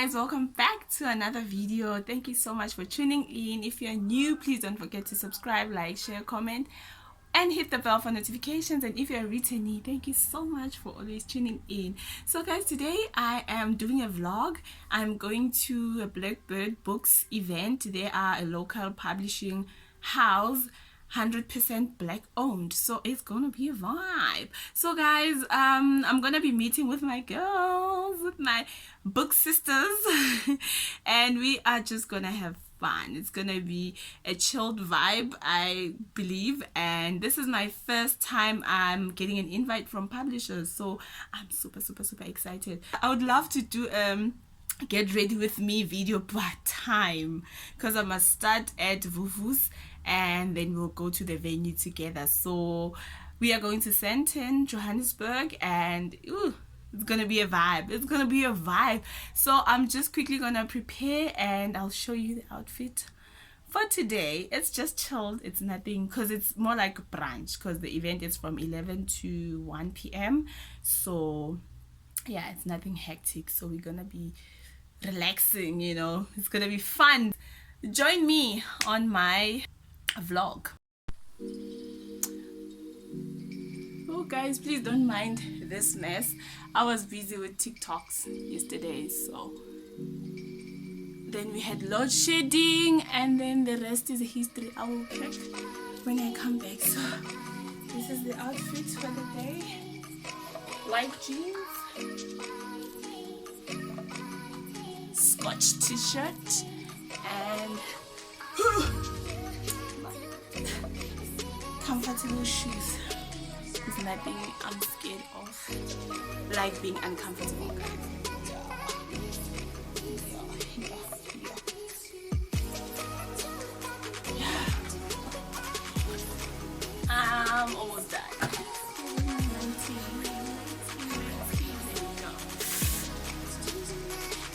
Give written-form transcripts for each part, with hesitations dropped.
guys, welcome back to another video. Thank you so much for tuning in. If you're new, please don't forget to subscribe, like, share, comment, and hit the bell for notifications. And if you're a returnee, thank you so much for always tuning in. So guys, today I am doing a vlog. I'm going to a Blackbird Books event. They are a local publishing house, 100% black owned, so it's gonna be a vibe. So guys, I'm gonna be meeting with my girls, with my book sisters and we are just gonna have fun. It's gonna be a chilled vibe, I believe, and this is my first time I'm getting an invite from publishers, so I'm super excited. I would love to do get ready with me video part time, because I must start at Vuvu's and then we'll go to the venue together. So we are going to Sandton, Johannesburg, and it's gonna be a vibe. It's gonna be a vibe. So I'm just quickly gonna prepare and I'll show you the outfit for today. It's just chilled. It's nothing, because it's more like brunch, because the event is from 11 to 1 p.m. so yeah, it's nothing hectic. So we're gonna be relaxing, you know. It's gonna be fun. Join me on my vlog. Oh guys, please don't mind this mess. I was busy with TikToks yesterday, so then we had load shedding, and then the rest is history. I will check when I come back. So this is the outfit for the day. White jeans, Scotch t-shirt, and comfortable shoes. It's nothing I'm scared of, like being uncomfortable, guys. Yeah. I'm almost done.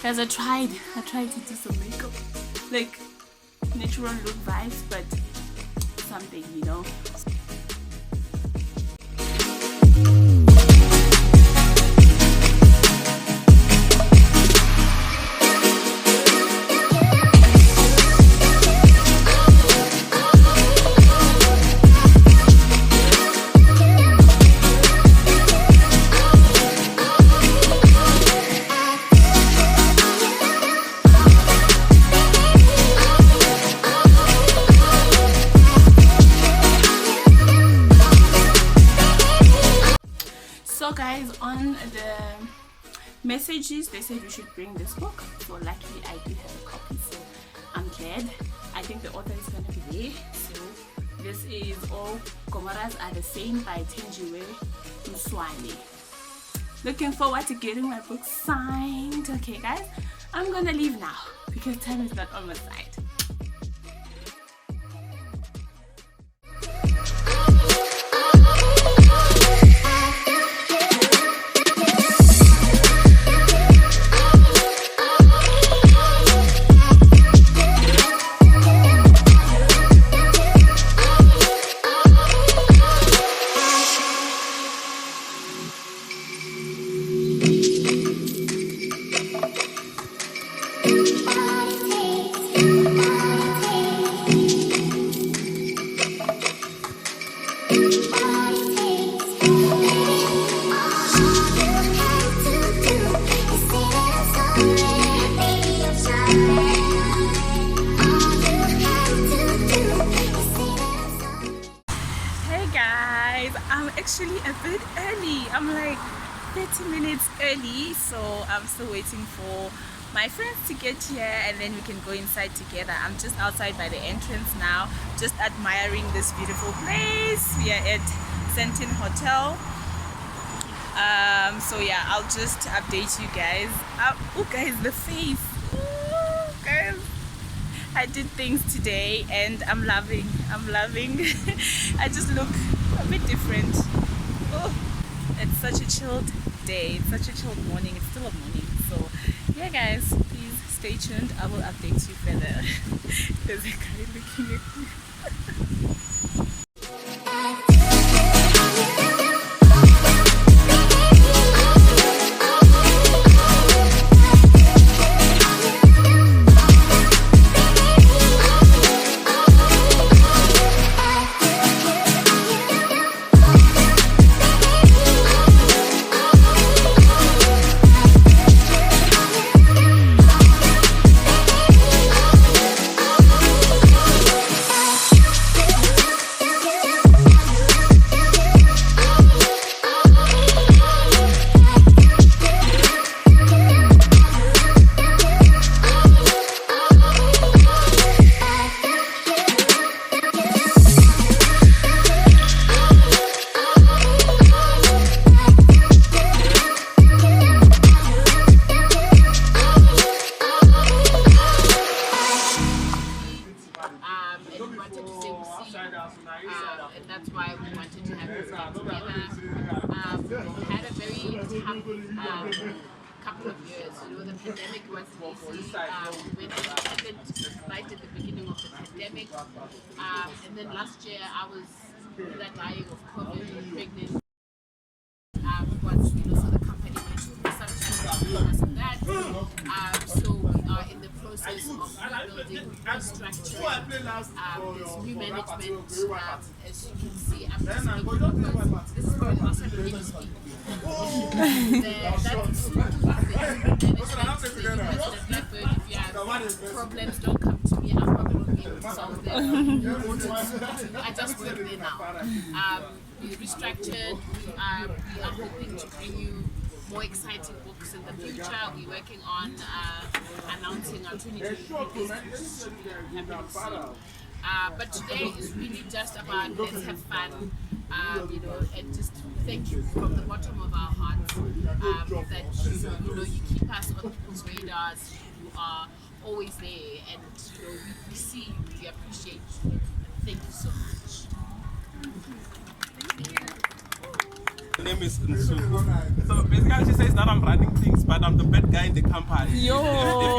Guys, I tried to do some makeup, like natural look vibes, but something, you know. So guys, on the messages they said we should bring this book, so luckily I do have a copy, so I'm glad. I think the author is going to be there. So this is All Gomoras Are the Same by Tenjiwe Mswane. Looking forward to getting my book signed. Okay guys, I'm gonna leave now because time is not on my side. I'm actually a bit early. I'm like 30 minutes early, so I'm still waiting for my friends to get here and then we can go inside together. I'm just outside by the entrance now, just admiring this beautiful place. We are at Sandton Hotel. So yeah, I'll just update you guys. Oh guys, the face. Ooh, guys, I did things today and I'm loving. I just look a bit different. Oh, it's such a chilled day. It's such a chilled morning. It's still a morning. So yeah guys, please stay tuned. I will update you further. There's a guy looking at me. got together. We had a very tough couple of years. You know, the pandemic was easy. We went independent right at the beginning of the pandemic. And then last year I was dying of COVID and pregnant. So the company went through some challenges because of that. So we are in the process of rebuilding, restructuring. There's new management. As you can see, I'm just looking because this is for the last time to speak. That's super management. If you have problems, don't come to me. I'm probably not able to solve them. I just work there now. We restructured. We are hoping to bring you more exciting books in the future. We're working on announcing our 2023 books happening soon. But today is really just about let's have fun, you know, and just thank you from the bottom of our hearts that you know you keep us on people's radars. You are always there, and you know we see you, we appreciate you. Thank you so much. My name is Nsuku. So basically she says that I'm running things, but I'm the bad guy in the company. Yo. If you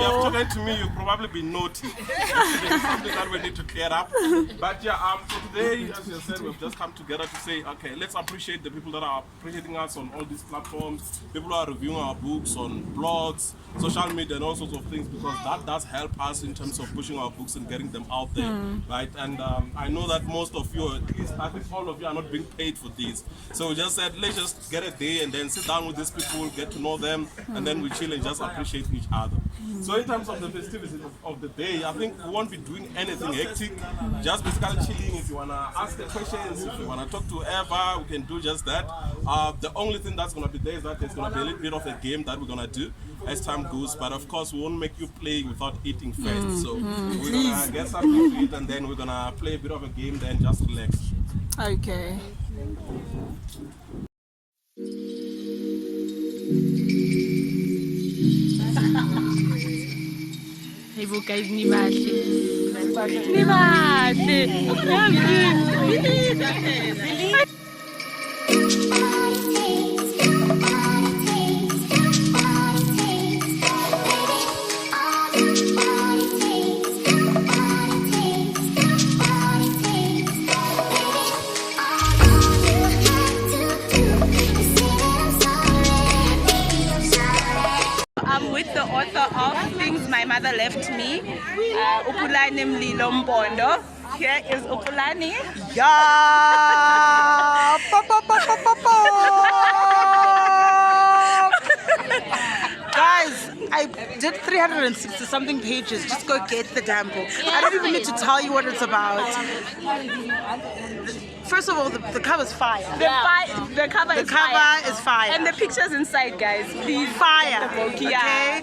have spoken to me, you'll probably be naughty. There's something that we need to clear up. But yeah, so today, as you said, we've just come together to say, okay, let's appreciate the people that are appreciating us on all these platforms, people who are reviewing our books on blogs, social media and all sorts of things, because that does help us in terms of pushing our books and getting them out there, right? And I know that most of you, at least I think all of you are not being paid for this. So we just said, let's just get a day and then sit down with these people, get to know them, and then we chill and just appreciate each other. So in terms of the festivities of the day, I think we won't be doing anything hectic, just basically chilling. If you want to ask the questions, if you want to talk to Eva, we can do just that. The only thing that's going to be there is that there's going to be a little bit of a game that we're going to do as time goes, but of course we won't make you play without eating first. So we're going to get something to eat and then we're going to play a bit of a game, then just relax. Okay. Hey, book guys, ni bahle. Ni bahle. I'm with the author of Things My Mother Left Me, Upulani Mlilo Mbondo. Here is Upulani. Yeah! Guys, I did 360 something pages. Just go get the damn book. I don't even need to tell you what it's about. First of all, the cover's fire. The cover is fire. And the pictures inside, guys. Please. Fire. Yeah. Okay?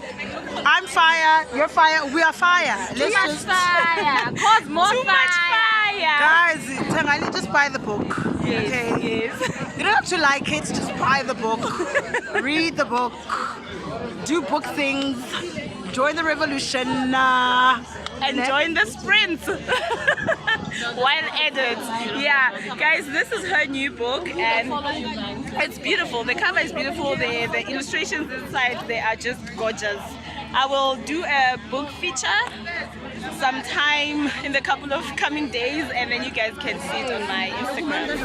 I'm fire. You're fire. We are fire. Too much fire. Cause more Too much fire. Guys, Tangani, just buy the book. Yes, okay? Yes. You don't have to like it. Just buy the book. Read the book. Do book things. Join the revolution. And join the sprint. While edit. Yeah, guys, this is her new book and it's beautiful. The cover is beautiful. The illustrations inside, they are just gorgeous. I will do a book feature sometime in the couple of coming days and then you guys can see it on my Instagram.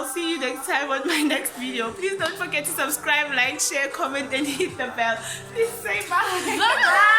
I'll see you next time on my next video. Please don't forget to subscribe, like, share, comment, and hit the bell. Please say bye. Bye.